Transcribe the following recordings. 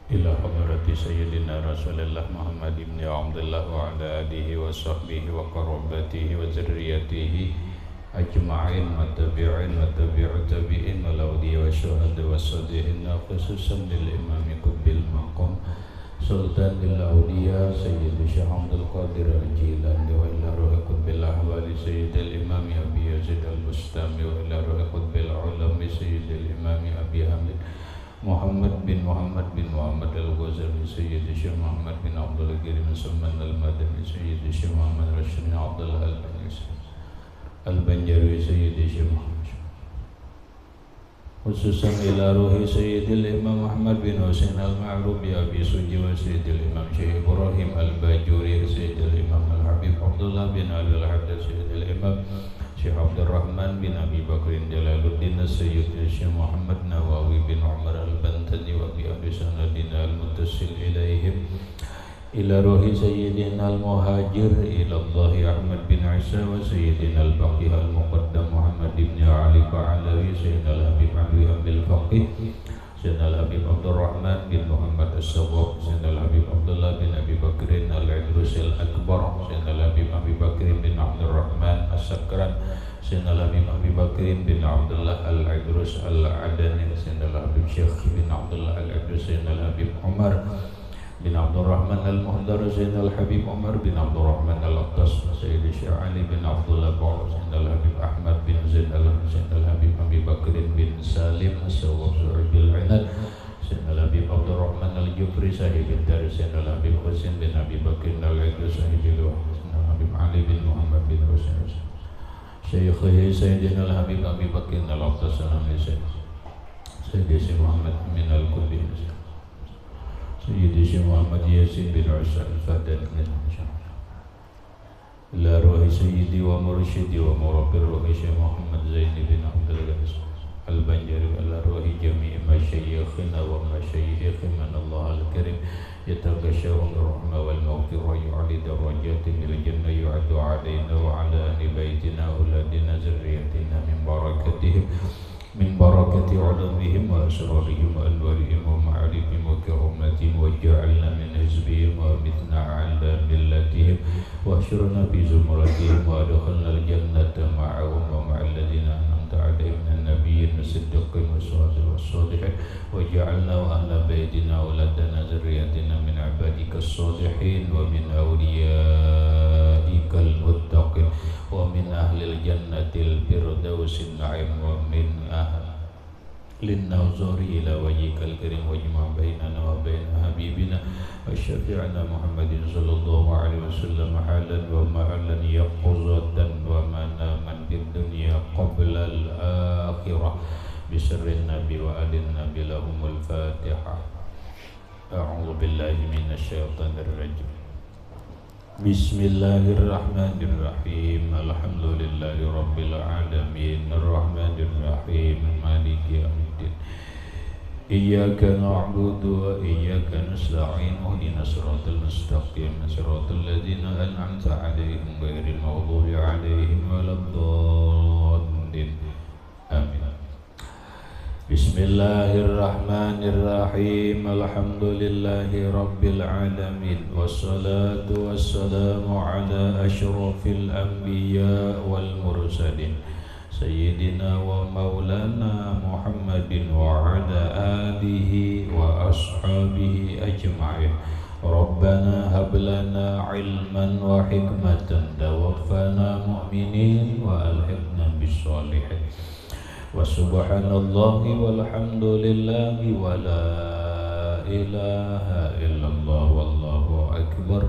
إلى حضرة سيدنا رسول الله محمد بن عبد الله وعلى آله وصحبه وقرابته وذريته أجمعين والتابعين والتابع التابعين والأولياء والشهداء والصالحين خصوصا للإمام قطب المقام سلطان الأولياء سيد الشيخ عبد القادر الجيلاني وإلى روح قطب الأحوال سيد الإمام أبي يزيد البستامي وإلى روح قطب العلم سيد الإمام أبي حامد محمد بن محمد الغزالي سيد الشيخ محمد بن عبد الكريم سلمان المدني سيد الشيخ محمد رشيد بن عبد الله البنجروي سيد الشيخ محمد خصوصا إلى روح سيد الإمام أحمد بن حسين المعروف بأبي سجي وسيد الإمام شيخ إبراهيم الباجوري سيد الإمام الحبيب عبد الله بن علي الحدث سيد الإمام Syekh Abdul Rahman bin Abi Bakrin Jalaluddin Sayyid Syekh Muhammad Nawawi bin Umar Al-Bantani wa bi Abi Sanadin Al-Muttasil ilaihim ila ruhi Sayyidina Al-Muhajir ila Allah Ahmad bin Isa wa Sayyidina Al-Baqih Al-Muqaddam Muhammad bin Ali Ba'alawi Sayyidina Al-Habib Ali Abil Faqih Sayyidina Al-Habib Abdul Rahman bin Muhammad As-Sawwab Sayyidina Al-Habib Abdullah bin Abi Bakrin Al-Idrus Al-Akbar Sayyidina Al-Habib Abi Bakrin bin Abdul Rahman As-Sakran Sayyidina Al-Habib Abi Bakrin bin Abdullah Al-Idrus Al-Adani Sayyidina Al-Habib Syekh bin Abdullah Al-Idrus Sayyidina Al-Habib Umar bin Abdul Rahman Al-Muhdar Sayyidina Al-Habib Umar bin Abdul Rahman Al-Attas Sayyidina Syekh Ali bin Abdullah Ba'u Sayyidina Al-Habib Ahmad bin Zaid Sayyidina Al-Habib Abi Bakrin bin Salim As-Sawwab Su'ubil Inad Sayyidina Al-Habib Abdul Rahman Al-Jufri Sahibin Dari Sayyidina Al-Habib Husain bin Abi Bakrin Al-Idrus Sahibil Sayyidina Al-Habib Ali bin Muhammad bin Husain Syekhihi Sayyidina Al-Habib Abi Bakrin Al-Attas Sayyidina Syekh Muhammad min Al-Qudin Sayyidi Syekh Muhammad Yasin bin Usa Al-Fadad ila ruhi Sayyidi wa Mursyidi wa Murabbir ruhi Syekh Muhammad Zaini bin Abdul Ghani Al-Banjari ila ruhi jami'i masyayikhina wa masyayikhina Allah Al-Karim yataghashawun rahmah wal maghfirah yu'ali darajatin ila jannah yu'addu alaina wa ala ahli baitina uladina zurriyatina min barakatihim min barakati ulumihim wa asrarihim wa anwarihim wa ma'arifihim wa karamatihim wa ja'alna min hizbihim wa mitna ala millatihim wa asyurna bi zumratihim wa adkhalna al-jannata ma'ahum wa ma'al ladina an'amta alaihim minan nabiyyin was-siddiqin was-salihin wa ja'alna wa ahla baitina uladana zurriyatina min ibadika as-salihin wa min awliyaika al-muttaqin wa min ahlil jannatil firdausin na'im wa min ahlin nawzuri ila wajhikal karim wajma' bainana wa bain habibina wa syafi'ina Muhammadin sallallahu alaihi wasallam halan wa ma'alan yaquzatan wa manaman fid dunya qabla al-akhirah bisirrin nabi wa adin nabi lahumul fatihah. A'udzu billahi minasy syaithanir rajim. Bismillahirrahmanirrahim. Alhamdulillahi rabbil alamin. Arrahmanirrahim. Maliki yaumiddin. Iyyaka na'budu wa iyyaka nasta'in. Ihdinas siratal mustaqim. Siratal ladzina an'amta 'alaihim ghairil maghdubi 'alaihim waladdallin. Amin. Bismillahirrahmanirrahim. Alhamdulillahi rabbil alamin. Wassalatu wassalamu ala asyrafil anbiya wal mursalin Sayyidina wa maulana Muhammadin wa ala alihi wa ashabihi ajma'in. Rabbana hablana ilman wa hikmatan tawaffana mu'minin wa alhiqna bis sholihin. Wa subhanallahi walhamdulillahi wa la ilaha illallah wallahu akbar.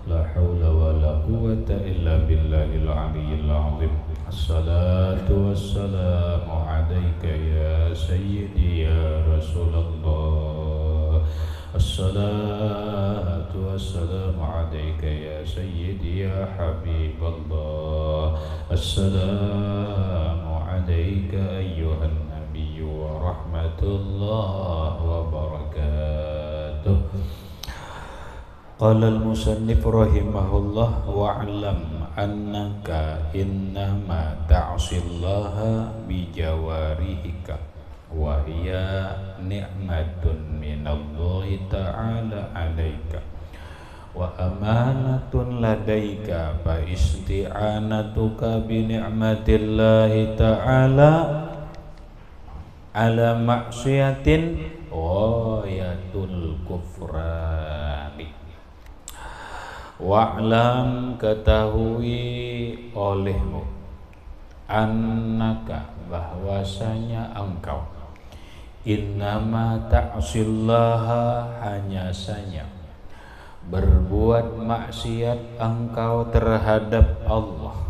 La hawla wa la quwwata illa billahil aliyyil azim. Assalatu wassalamu alayka ya sayyidi ya Rasulullah. Assalatu wassalamu alayka ya sayyidi ya Habiballah. Assalamu alayka ayyuhan nabiyyu wa rahmatullah wa barakatuh. Qala al-musannif rahimahullah wa'lam annaka innama ta'sillaha bijawarihika wa hiya ni'matun minallahi ta'ala alaika wa amanatun ladaika fa isti'anatuka bi ni'matillahi ta'ala ala maksiatin ghayatul kufrani. Wa'lam, ketahui olehmu, annaka, bahwasanya engkau, innama ta'sillaha, hanya saja berbuat maksiat engkau terhadap Allah,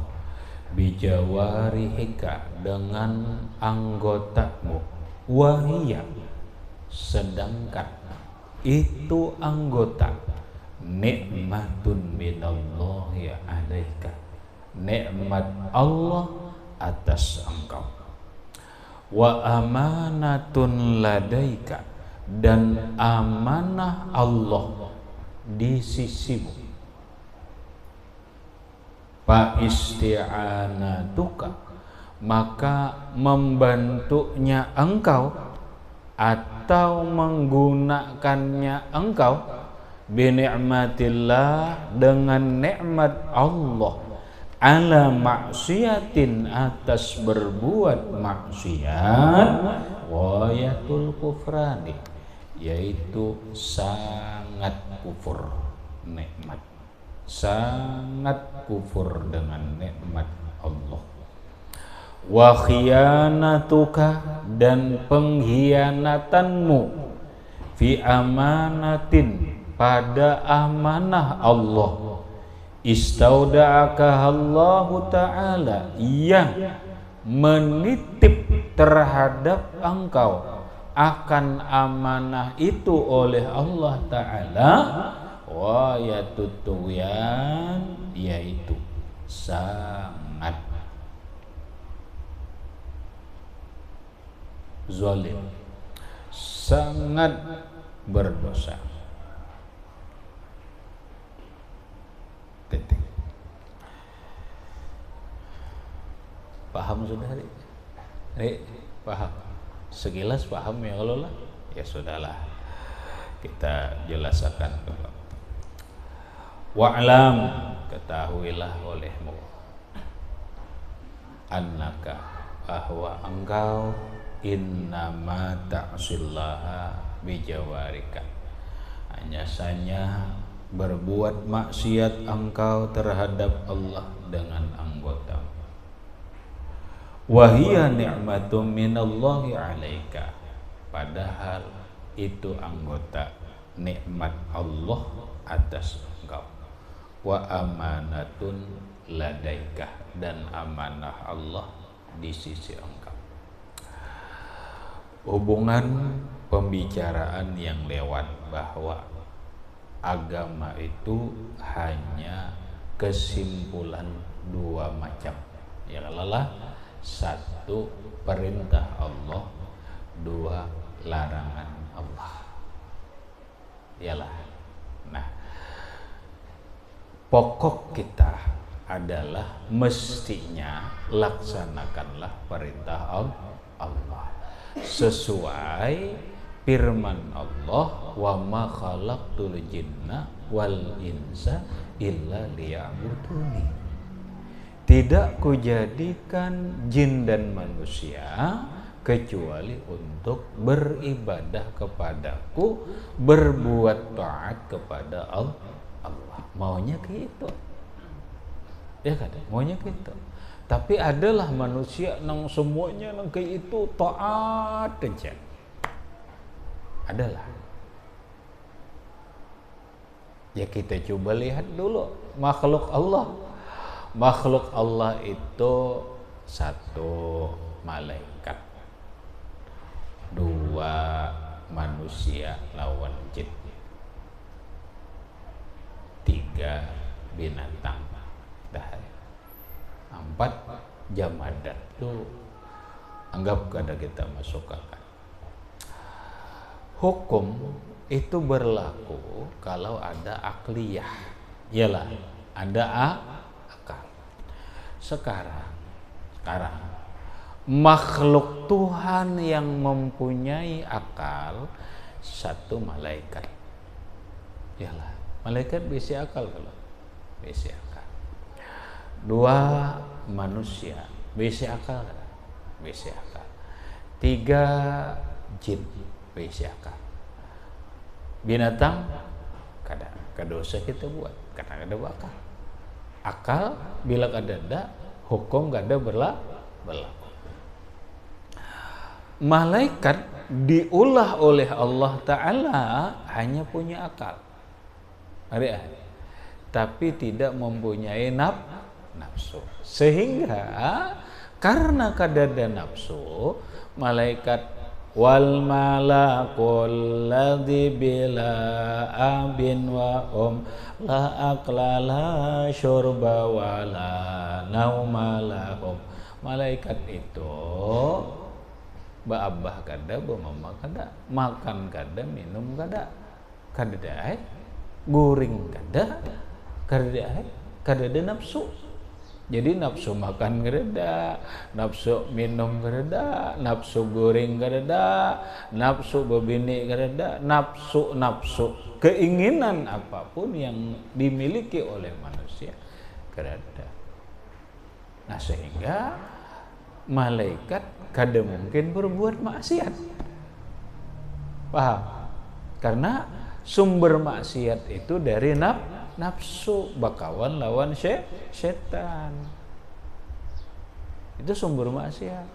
bijawarihika, dengan anggotamu, wahiyya, sedangkan itu anggota, nikmatun minallahi alaika, nikmat Allah atas engkau, wa amanatun ladaika, dan amanah Allah di sisimu, fa isti'anatuka, maka membantunya engkau atau menggunakannya engkau, bi ni'matillah, dengan nikmat Allah, ala maksiatin, atas berbuat maksiat, ghayatul kufrani, yaitu sangat kufur nikmat, sangat kufur dengan nikmat Allah. Wa khiyanatuka, dan pengkhianatanmu, fi amanatin, pada amanah Allah, istauda'aka Allah ta'ala, yang menitip terhadap engkau akan amanah itu oleh Allah ta'ala, wa yatutuyan, yaitu sangat zalim, sangat berdosa. Titik. Paham sudah, Rik? Paham? Sekilas paham ya Allah lah? Ya sudahlah, kita jelaskan dulu. Wa'lam, ketahuilah olehmu, annaka, bahwa engkau, innama ta'sillaha bijawarika, hanya saja berbuat maksiat engkau terhadap Allah dengan anggota, wahia ni'matum minallahi alaika, padahal itu anggota nikmat Allah atas engkau, wa amanatun ladaika, dan amanah Allah di sisi engkau. Hubungan pembicaraan yang lewat bahwa agama itu hanya kesimpulan dua macam, ialah satu perintah Allah, dua larangan Allah. Ialah, nah, pokok kita adalah mestinya laksanakanlah perintah Allah sesuai firman Allah, wa ma khalaqtul jinna wal insa illa liya'buduni, tidak kujadikan jin dan manusia kecuali untuk beribadah kepadaku, berbuat taat kepada Allah. Maunya gitu, ya kan? Maunya gitu. Tapi adalah manusia nang semuanya nang kayak itu taat aja. Adalah. Ya kita coba lihat dulu makhluk Allah. Makhluk Allah itu satu malaikat, dua manusia lawan jin, tiga binatang, empat jamadat. Tuh anggap kada kita masuk akal. Hukum itu berlaku kalau ada akliyah, ialah ada akal. Sekarang makhluk Tuhan yang mempunyai akal Satu malaikat. Yalah, malaikat bisa akal kalau bisa akal. Dua manusia bisa akal kan? Bisa akal. Tiga jin bisa akal. Binatang kada dosa kita buat karena kada bakal. Akal bila kada hukum kada berlaku. Malaikat diulah oleh Allah Ta'ala hanya punya akal. Tapi tidak mempunyai nafsu. Sehingga karena kadada nafsu, malaikat wal malakul ladzi bila abin wa la akla la syurba wa la nauma lahum. Malaikat itu baabah kada, bamama kada, makan kada, minum kada, kada guring kada nafsu. Jadi nafsu makan kada, nafsu minum kada, nafsu guring kada, nafsu bebini kada, nafsu keinginan apapun yang dimiliki oleh manusia kada. Nah, sehingga malaikat kada mungkin berbuat maksiat. Paham? Karena sumber maksiat itu dari nafsu, bakawan lawan setan. Itu sumber maksiat.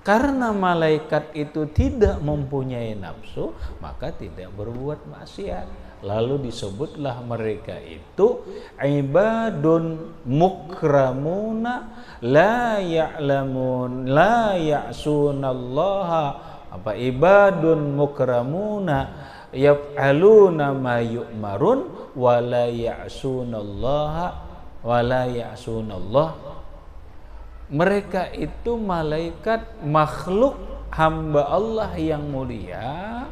Karena malaikat itu tidak mempunyai nafsu, maka tidak berbuat maksiat. Lalu disebutlah mereka itu ibadun mukramuna la ya'lamun la ya'sunallaha. Apa ibadun mukramuna yaf'aluna ma yu'marun wa la ya'sunallaha wa la ya'sunallah. Mereka itu malaikat makhluk hamba Allah yang mulia.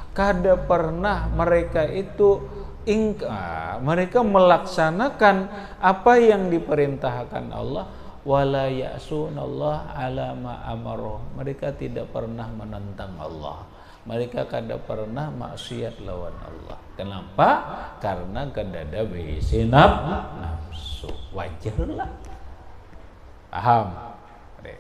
Kada pernah mereka itu mereka melaksanakan apa yang diperintahkan Allah. Wala ya'sunallah ala ma amaroh. Mereka tidak pernah menentang Allah. Mereka kada pernah maksiat lawan Allah. Kenapa? Karena kada ada bisi nafsu. Wajarlah. Paham?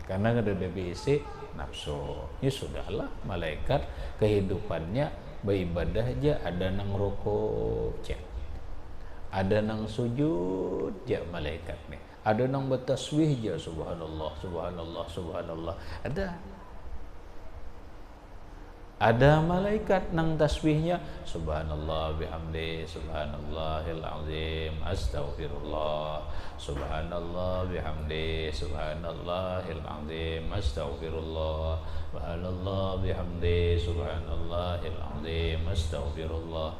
Karena kada ada bisi nafsu. Ya sudahlah, malaikat kehidupannya beribadah aja, ada nang rukuk cek, ada nang sujud ya malaikat nih, ada nang bertasbih aja subhanallah subhanallah subhanallah, ada malaikat nang tasbihnya subhanallah bihamdi subhanallahil azim astaghfirullah subhanallah bihamdi subhanallahil azim astaghfirullah subhanallah bihamdi subhanallahil azim astaghfirullah.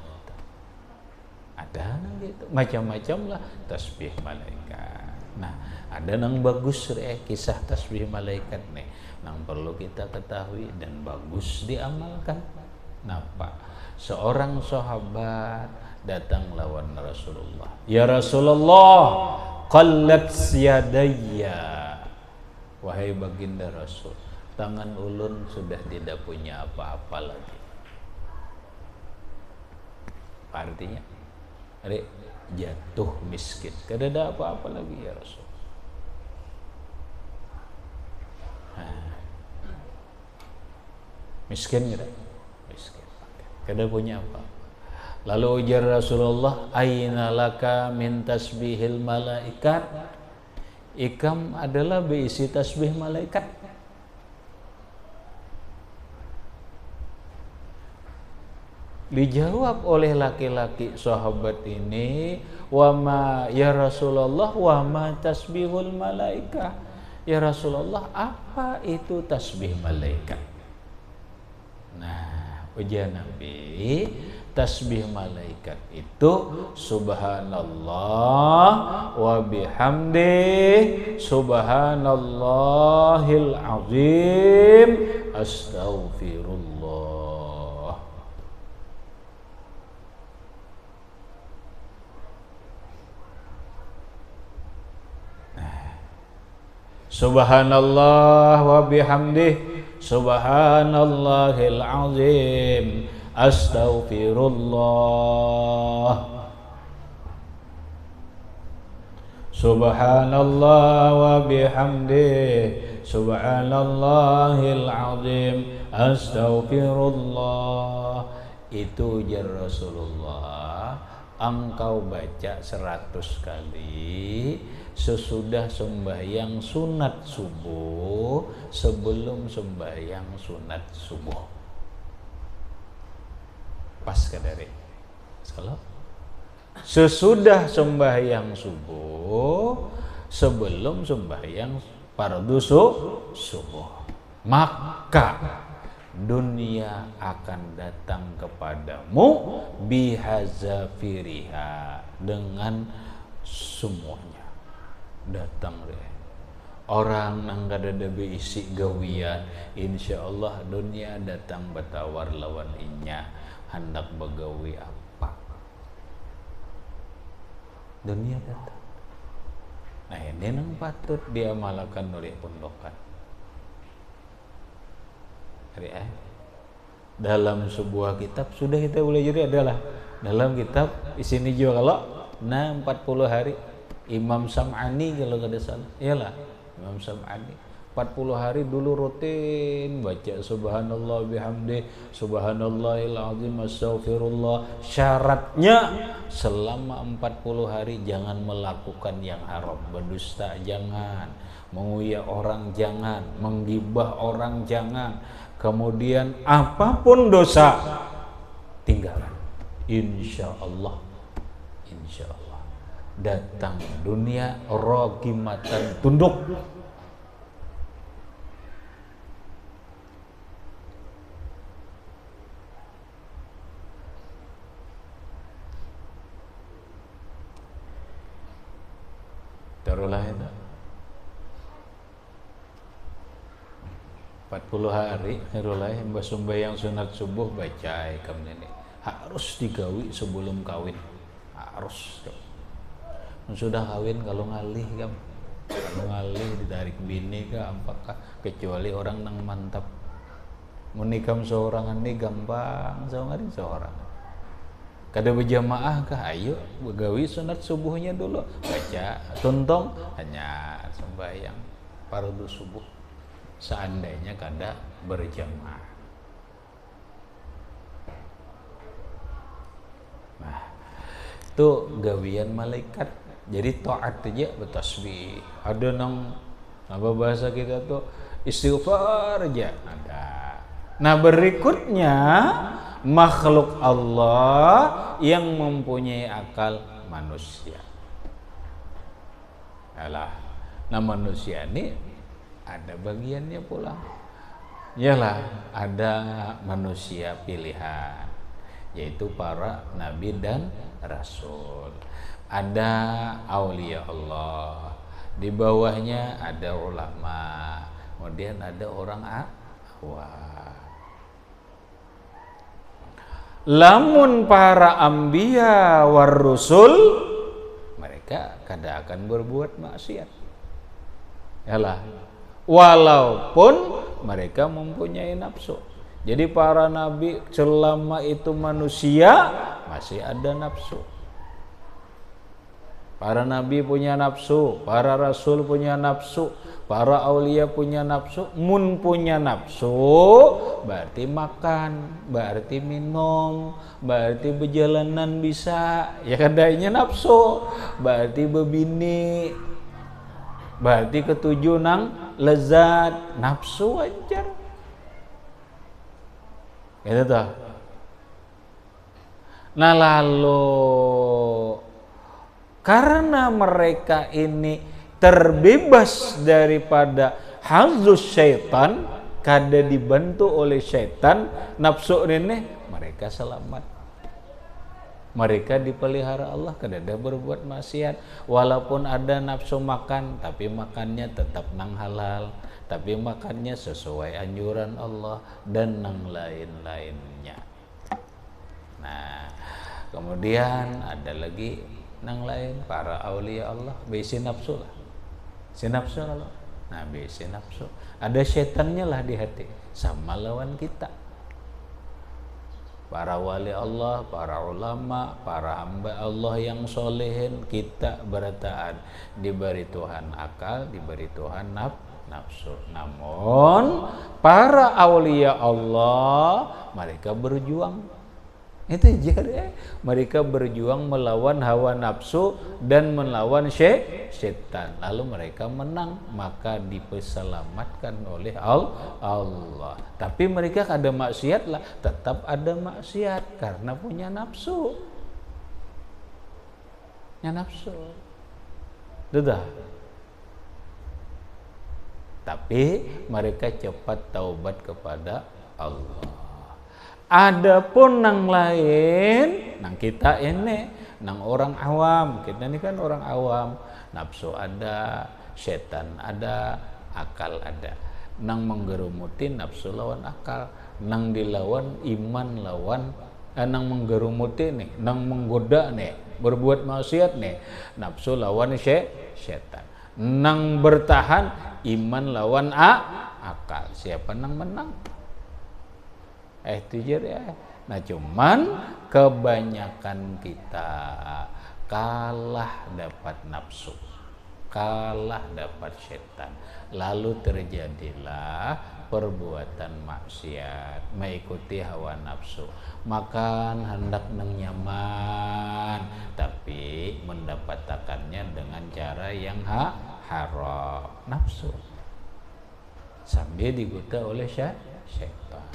Ada nang gitu macam-macam lah tasbih malaikat. Nah, ada nang bagus kisah tasbih malaikat nih, nang perlu kita ketahui dan bagus diamalkan. Napa? Seorang sahabat datang lawan Rasulullah. Ya Rasulullah, qallat yadayya. Wahai baginda Rasul, tangan ulun sudah tidak punya apa-apa lagi. Artinya, jatuh miskin, kada ada apa-apa lagi ya Rasul. Miskin kada? Miskin. Kada punya apa. Lalu ujar Rasulullah, aina laka min tasbihil malaikat? Ikam adalah berisi tasbih malaikat. Dijawab oleh laki-laki sahabat ini, wama ya Rasulullah wama tasbihul malaikah. Ya Rasulullah, apa itu tasbih malaikat? Nah, ujian Nabi, tasbih malaikat itu subhanallah wa bihamdi subhanallahil azim astaghfirullah. Subhanallah wa bihamdih subhanallahil azim astaghfirullah. Subhanallah wa bihamdihi subhanallahil azim astaghfirullah. Itu ujar Rasulullah, engkau baca 100 kali sesudah sembahyang sunat subuh, sebelum sembahyang sunat subuh. Pas kadari. Kalau sesudah sembahyang subuh, sebelum sembahyang fardu subuh, maka dunia akan datang kepadamu bihazafiriha, dengan semuanya datang deh. Orang nang kada ada beisi gawian, insyaallah dunia datang bertawar lawan inya, hendak begawi apa. Dunia datang. Nah ini nang patut diamalkan oleh pondokan. Dalam sebuah kitab sudah kita boleh jadi adalah dalam kitab isini juga kalau 40 hari Imam Sam'ani kalau kada salah, iyalah Imam Sam'ani 40 hari dulu rutin baca subhanallah bihamdi subhanallahil azim astaghfirullah. Syaratnya selama 40 hari jangan melakukan yang haram, berdusta jangan, menguyak orang jangan, menggibah orang jangan, kemudian apapun dosa tinggalkan. Insyaallah datang dunia rogimatan tunduk. Taruhlah itu 40 hari taruhlah mbah sembahyang sunat subuh baca kamu ini harus digawi sebelum kawin, harus. Sudah kawin kalau ngalih kamu, kalau ngalih ditarik bini kah apakah, kecuali orang nang mantap menikam seorang ini gampang seorang kada berjamaah kah, ayo begawi sunat subuhnya dulu, baca tuntong hanya sembahyang fardu subuh seandainya kada berjamaah. Nah itu gawian malaikat. Jadi taat aja bertasbih. Ada nang apa bahasa kita tuh istighfar aja ada. Nah berikutnya makhluk Allah yang mempunyai akal manusia. Alah, nah manusia ini ada bagiannya pula. Yalah, ada manusia pilihan, yaitu para nabi dan rasul. Ada aulia Allah, di bawahnya ada ulama, kemudian ada orang awam. Lamun para anbiya war rusul, mereka kada akan berbuat maksiat. Yalah, walaupun mereka mempunyai nafsu. Jadi para nabi selama itu manusia masih ada nafsu. Para nabi punya nafsu, para rasul punya nafsu, para aulia punya nafsu. Mun punya nafsu berarti makan, berarti minum, berarti berjalanan bisa. Ya kadainya nafsu, berarti bebini, berarti ketujuh nang lezat, nafsu wajar. Itu tuh. Nah lalu karena mereka ini terbebas daripada hazus syaitan, kada dibantu oleh syaitan, nafsu ini mereka selamat. Mereka dipelihara Allah, kada ada berbuat maksiat. Walaupun ada nafsu makan, tapi makannya tetap nang halal, tapi makannya sesuai anjuran Allah dan nang lain-lainnya. Nah, kemudian ada lagi nang lain para aulia Allah besi nafsu lah, si nafsu Allah. Nah besi nafsu ada setannya lah di hati, sama lawan kita. para wali Allah, para ulama, para hamba Allah yang solehin, kita berataan diberi Tuhan akal, diberi Tuhan nafsu. Namun para aulia Allah mereka berjuang. Itu jadi mereka berjuang melawan hawa nafsu dan melawan setan. Lalu mereka menang, maka diselamatkan oleh Allah. Tapi mereka ada maksiat lah, tetap ada maksiat karena punya nafsu. Punya nafsu. Sudah. Tapi mereka cepat taubat kepada Allah. Adapun nang lain, nang kita ini, nang orang awam, kita ini kan orang awam, nafsu ada, setan ada, akal ada. Nang menggerumuti nafsu lawan akal, nang dilawan iman lawan, nang menggerumuti nih, nang menggoda nih, berbuat maksiat nih, nafsu lawan setan. Nang bertahan iman lawan akal. Siapa nang menang? Jujur ya. Nah cuman kebanyakan kita kalah dapat nafsu, kalah dapat setan, lalu terjadilah perbuatan maksiat, mengikuti hawa nafsu, makan hendak nang nyaman tapi mendapatkannya dengan cara yang haram, nafsu, sambil digoda oleh setan.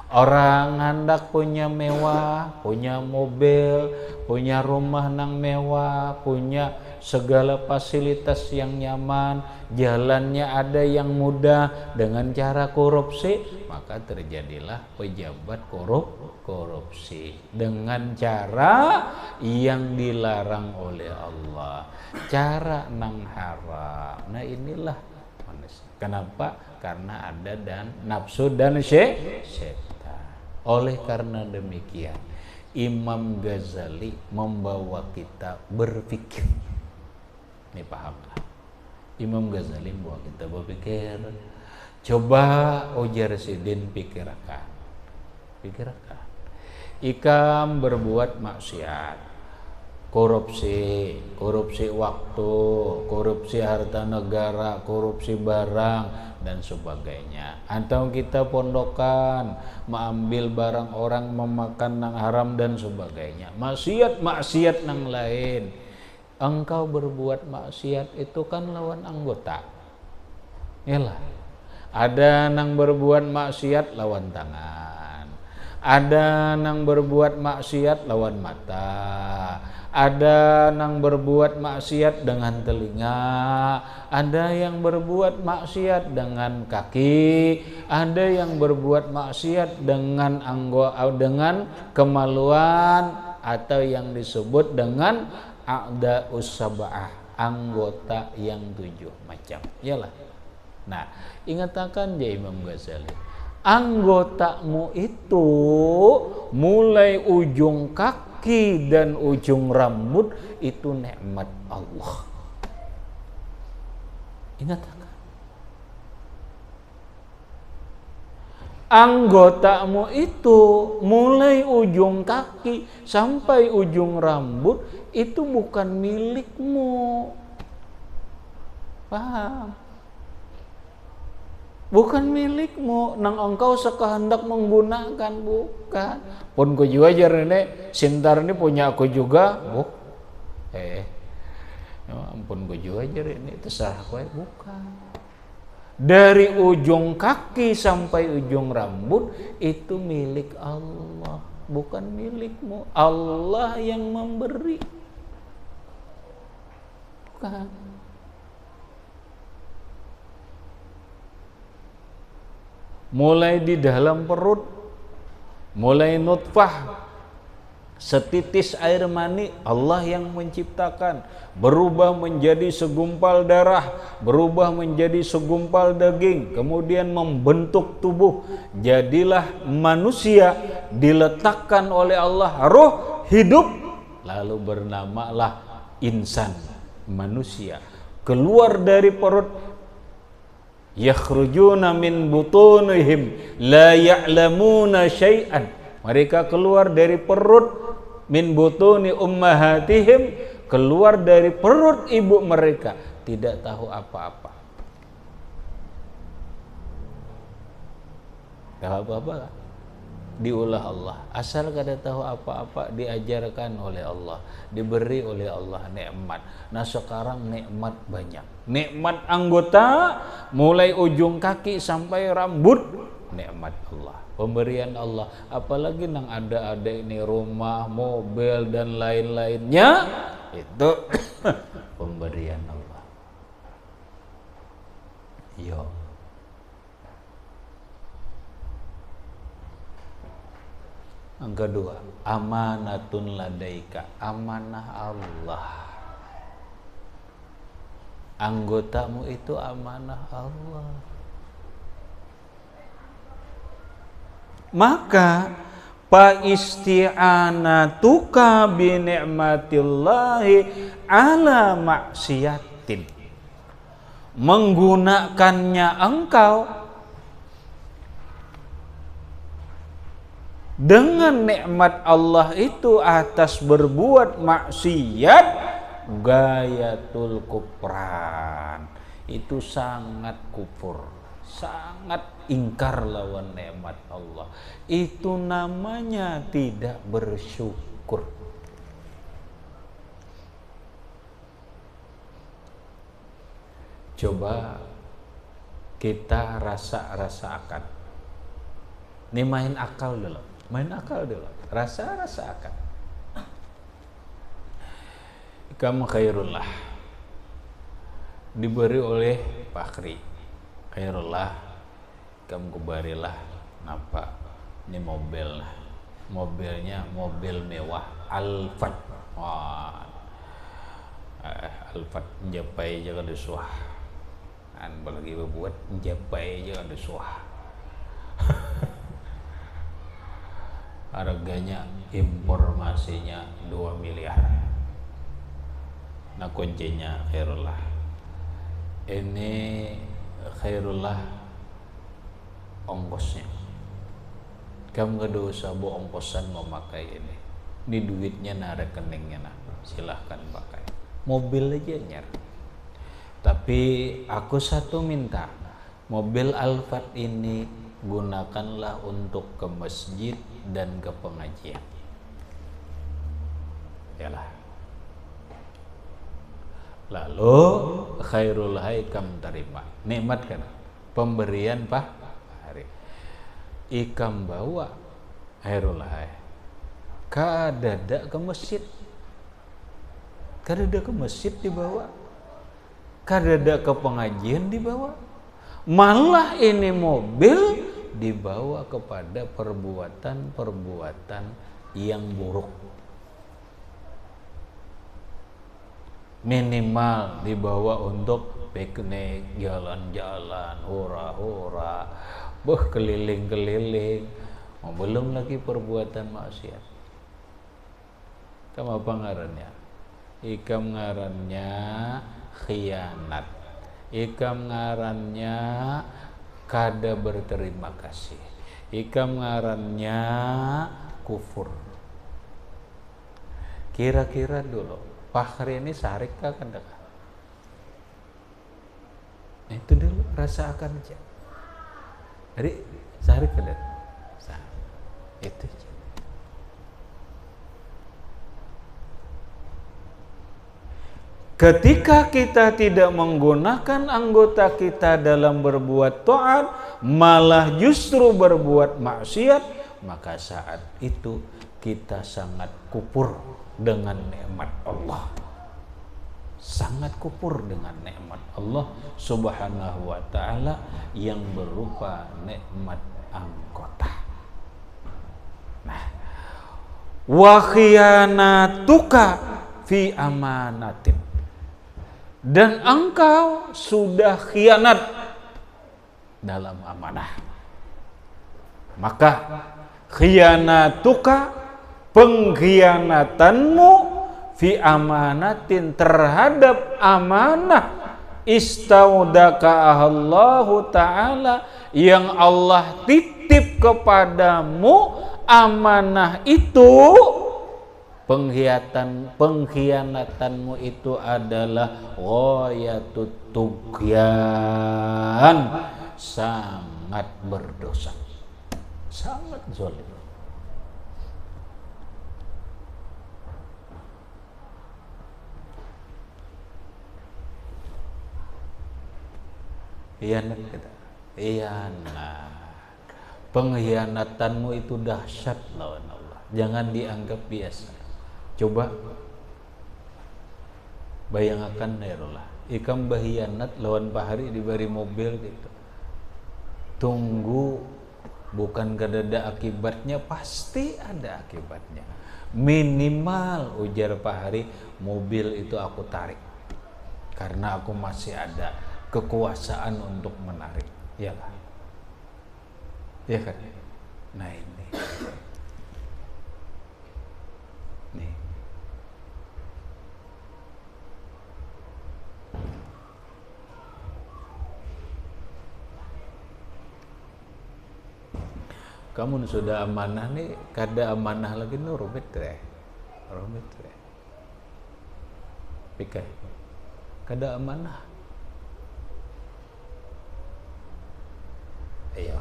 Orang hendak punya mewah, punya mobil, punya rumah nang mewah, punya segala fasilitas yang nyaman, jalannya ada yang mudah, dengan cara korupsi, maka terjadilah pejabat korupsi dengan cara yang dilarang oleh Allah, cara nang haram. Nah inilah manusia. Kenapa? Karena ada dan nafsu dan setan. Oleh karena demikian, Imam Ghazali membawa kita berpikir. Ini pahamlah. Imam Ghazali membawa kita berpikir. Coba ujar sidin pikirkan. Ikam berbuat maksiat, korupsi waktu, korupsi harta negara, korupsi barang dan sebagainya. Atau kita pondokan mengambil barang orang, memakan nang haram dan sebagainya. Maksiat nang lain. Engkau berbuat maksiat itu kan lawan anggota. Yalah. Ada nang berbuat maksiat lawan tangan. Ada nang berbuat maksiat lawan mata. Ada yang berbuat maksiat dengan telinga, ada yang berbuat maksiat dengan kaki, ada yang berbuat maksiat dengan dengan kemaluan, atau yang disebut dengan a'da'us sab'ah, anggota yang 7 macam. Iyalah. Nah, ingatakan ya Imam Ghazali, anggotamu itu mulai ujung kaki dan ujung rambut itu nikmat Allah. Ingat, anggotamu itu mulai ujung kaki sampai ujung rambut itu bukan milikmu. Paham? Bukan milikmu, nang engkau sekehendak menggunakan, bukan. Pun ku juga ajar ini, sintar ini punya aku juga, ampun ku juga ajar ini, terserah aku, bukan. Dari ujung kaki sampai ujung rambut itu milik Allah, bukan milikmu. Allah yang memberi, bukan. Mulai di dalam perut, mulai nutfah, setitis air mani Allah yang menciptakan, berubah menjadi segumpal darah, berubah menjadi segumpal daging, kemudian membentuk tubuh, jadilah manusia, diletakkan oleh Allah ruh hidup, lalu bernamalah insan, manusia. Keluar dari perut, yakhrujuna min butunihim la ya'lamuna syai'an, Mereka keluar dari perut, min butuni ummahatihim, keluar dari perut ibu mereka, tidak tahu apa-apa. Tahu apa-apa? Diulah Allah. Asal kada tahu apa-apa, diajarkan oleh Allah, diberi oleh Allah nikmat. Nah sekarang nikmat banyak, nikmat anggota mulai ujung kaki sampai rambut, nikmat Allah, pemberian Allah. Apalagi nang ada ini rumah, mobil dan lain-lainnya, itu pemberian Allah. Yo. Yang kedua, amanatun ladaika, amanah Allah. Anggotamu itu amanah Allah. Maka fa isti'anatuka bi ni'matillahi ala maksiatin, menggunakannya engkau dengan nikmat Allah itu atas berbuat maksiat, gayatul kufran, itu sangat kufur, sangat ingkar lawan nikmat Allah. Itu namanya tidak bersyukur. Coba kita rasakan. Ini main akal dulu. Main akal dulu, rasa-rasakan. Kamu khairullah diberi oleh Fakri, khairullah kamu kubarilah napa ini mobil, mobilnya mobil mewah Alphard. Wah, Alphard njapai jangan disuah, an apalagi buat njapai jangan disuah. Harganya informasinya 2 miliar. Nah kuncinya khairullah. Ini khairullah ongkosnya. Kamu gak usah bawa ongkosan memakai ini. Ini duitnya na rekeningnya nah. Silahkan pakai. Mobil aja nyer. Tapi aku satu minta, mobil Alphard ini gunakanlah untuk ke masjid dan ke pengajian. Yalah. Lalu khairul haikam terima. Nikmat kan? Pemberian Pak hari. Ikam bawa khairul hai. Kadada ke masjid. Kadada ke masjid dibawa. Kadada ke pengajian dibawa. Malah ini mobil dibawa kepada perbuatan-perbuatan yang buruk. Minimal dibawa untuk piknik, jalan-jalan, hura-hura, keliling-keliling. Belum lagi perbuatan maksiat. Kamu apa ngarannya? Ikam ngarannya khianat. Ikam ngarannya kada berterima kasih. Ikam ngarannya kufur. Kira-kira dulu Fakri ini sarik kah kada kah? Itu dulu rasakan aja. Jadi sarik kada? Itu aja. Ketika kita tidak menggunakan anggota kita dalam berbuat taat, malah justru berbuat maksiat, maka saat itu kita sangat kufur dengan nikmat Allah. Sangat kufur dengan nikmat Allah Subhanahu wa ta'ala yang berupa nikmat anggota. Nah, wa khiyanatuka fi amanatin, dan engkau sudah khianat dalam amanah. Maka khianatuka, pengkhianatanmu, fi amanatin, terhadap amanah, istaudaka Allah Ta'ala, yang Allah titip kepadamu, amanah itu, pengkhianatanmu itu adalah ghayatut tughyan, sangat berdosa, sangat zalim. Khianat kita, khianat. Pengkhianatanmu itu dahsyat lawan Allah, jangan dianggap biasa. Coba bayangkan ya Allah, ikam bahianat lawan pahari diberi mobil gitu. Tunggu, bukan kadada akibatnya, pasti ada akibatnya. Minimal ujar pahari, mobil itu aku tarik karena aku masih ada kekuasaan untuk menarik, ya kan? Ya kan? Nah ini, nih. Kamu sudah amanah nih, kada amanah lagi nu rumit deh, pikai, kada amanah. Ayo,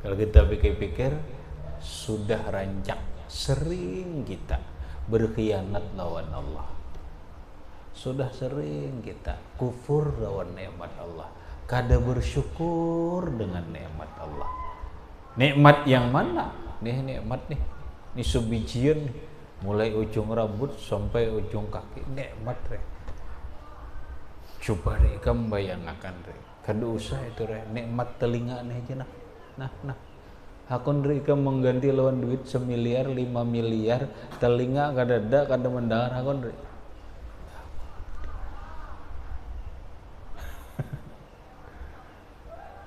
kalau kita pikir-pikir, sudah rancak, sering kita berkhianat lawan Allah, sudah sering kita kufur lawan nikmat Allah, kada bersyukur dengan nikmat Allah. Nikmat yang mana? Nih nikmat nih, ini sebijian nih, mulai ujung rambut sampai ujung kaki, nikmat rek. Coba deh kamu bayangkan rek, kada usah itu rek, nikmat telinga nih aja nah. Hakun rek kamu mengganti lawan duit 1 miliar, 5 miliar, telinga kada ada, kada mendengar hakun rek.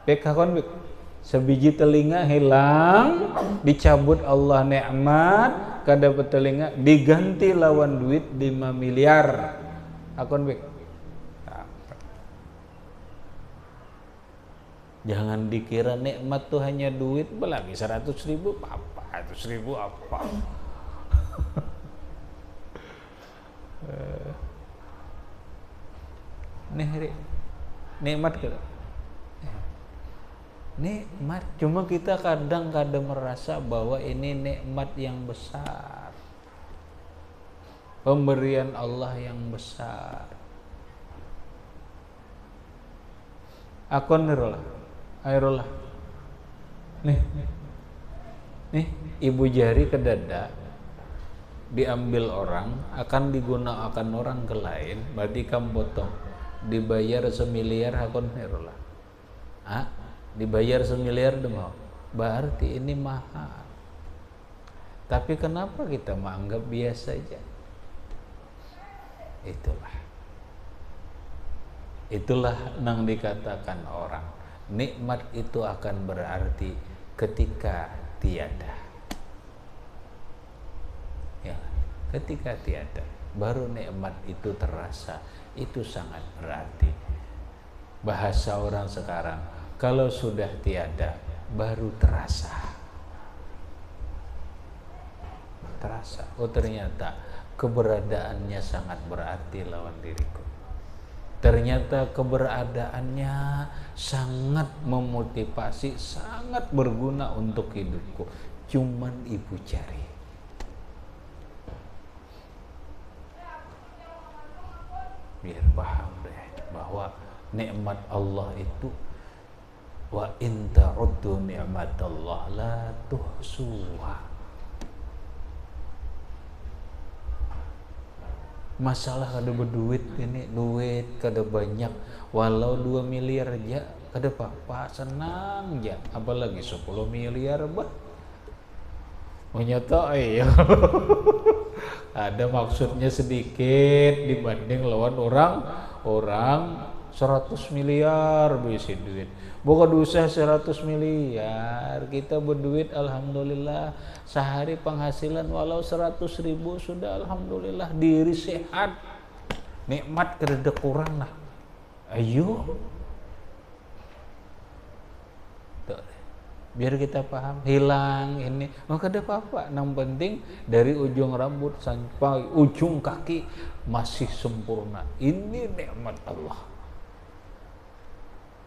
Bek hakun bek. Sebiji telinga hilang, dicabut Allah nikmat, kada telinga, diganti lawan duit 5 miliar. Akun bek. Jangan dikira nikmat tuh hanya duit, belagi 100.000 apa, 100.000 apa. Nikmat kada? Nikmat, cuma kita kadang-kadang merasa bahwa ini nikmat yang besar, pemberian Allah yang besar. Akon airullah nih ibu jari ke dada diambil orang, akan digunakan orang ke lain, berarti kamu potong, dibayar 1 miliar akon airullah. Dibayar 1 miliar demau, berarti ini mahal. Tapi kenapa kita menganggap biasa saja? Itulah yang dikatakan orang, nikmat itu akan berarti ketika tiada. Ya, ketika tiada, baru nikmat itu terasa. Itu sangat berarti. Bahasa orang sekarang, kalau sudah tiada, baru terasa. Oh ternyata keberadaannya sangat berarti lawan diriku. Ternyata keberadaannya sangat memotivasi, sangat berguna untuk hidupku. Cuman ibu cari. Biar paham deh bahwa nikmat Allah itu, wa in ta'uddu ni'matallah la tuhsuha. Masalah kada berduit ini, duit kada banyak, walau 2 miliar aja kada apa-apa, senang aja, apalagi 10 miliar bah. Menyata ada maksudnya sedikit dibanding lawan orang 100 miliar berisi duit. Bukan usah 100 miliar, kita berduit alhamdulillah, sehari penghasilan walau 100.000 sudah alhamdulillah, diri sehat, nikmat kada kurang lah. Ayo biar kita paham, hilang ini, maka ada apa-apa. Yang penting dari ujung rambut sampai ujung kaki masih sempurna. Ini nikmat Allah.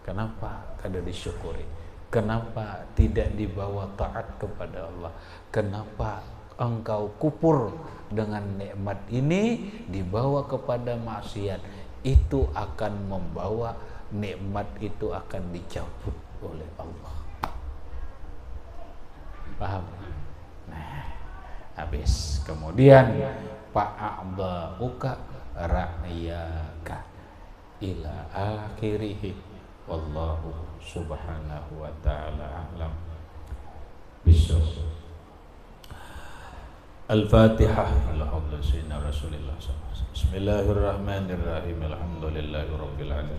Kenapa kada disyukuri? Kenapa tidak dibawa taat kepada Allah? Kenapa engkau kupur dengan nikmat ini, dibawa kepada maksiat? Itu akan membawa nikmat itu akan dicabut oleh Allah. Paham? Nah, habis. Kemudian fa'a'dha'uka ra'yaka ila akhirih. Wallahu subhanahu wa ta'ala a'lam bishawab. Al-Fatihah. Alhamdulillah Rasulullah sallallahu alaihi wasallam. Bismillahirrahmanirrahim. Alhamdulillahi rabbil alamin.